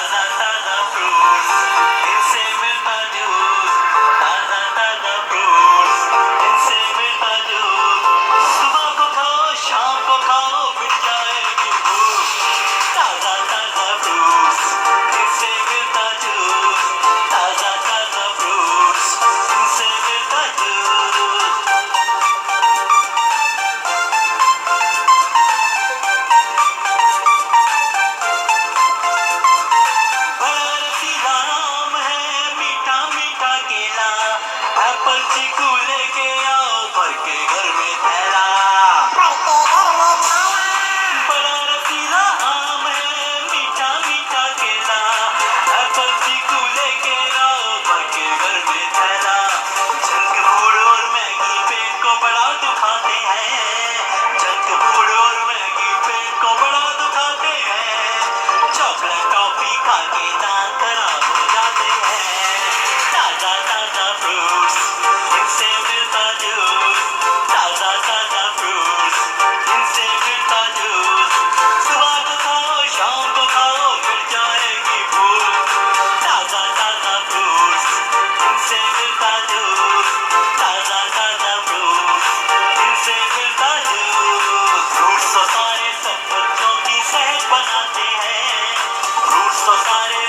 ताजा ताजा फ्रूट्स, इनसे मिलता जूस। ताजा ताजा फ्रूट्स, इनसे मिलता जूस। सुबह को खाओ, शाम को खाओ, मिट जाएगी भूख। ताजा ताजा फ्रूट्स, इनसे मिलता जूस। ताजा ताजा फ्रूट्स, इनसे मिलता जूस। बड़ा रसीला आम है, मीठा मीठा केला। एप्पल चीकू लेके आओ, भर के घर में थैला। बड़ा रसीला आम है, मीठा मीठा केला। एप्पल चीकू लेके आओ, भर के घर में थैला। जंक फूड और मैगी पेट को बड़ा दुखाते हैं। जंक फूड और मैगी पेट को बड़ा दुखाते हैं। चॉकलेट टॉफी खा के दांत खराब हो जाते हैं। ताजा ताजा फ्रूट्स, इनसे मिलता जूस। ताजा ताजा फ्रूट्स, इनसे मिलता जूस। सुबह को खाओ, शाम को खाओ, मिट जाएगी भूख। ताजा ताजा फ्रूट्स, इनसे मिलता जूस। ताजा ताजा फ्रूट्स, इनसे मिलता जूस। फ्रूट्स तो सारे सब बच्चों की सेहत बनाते हैं। फ्रूट्स तो सारे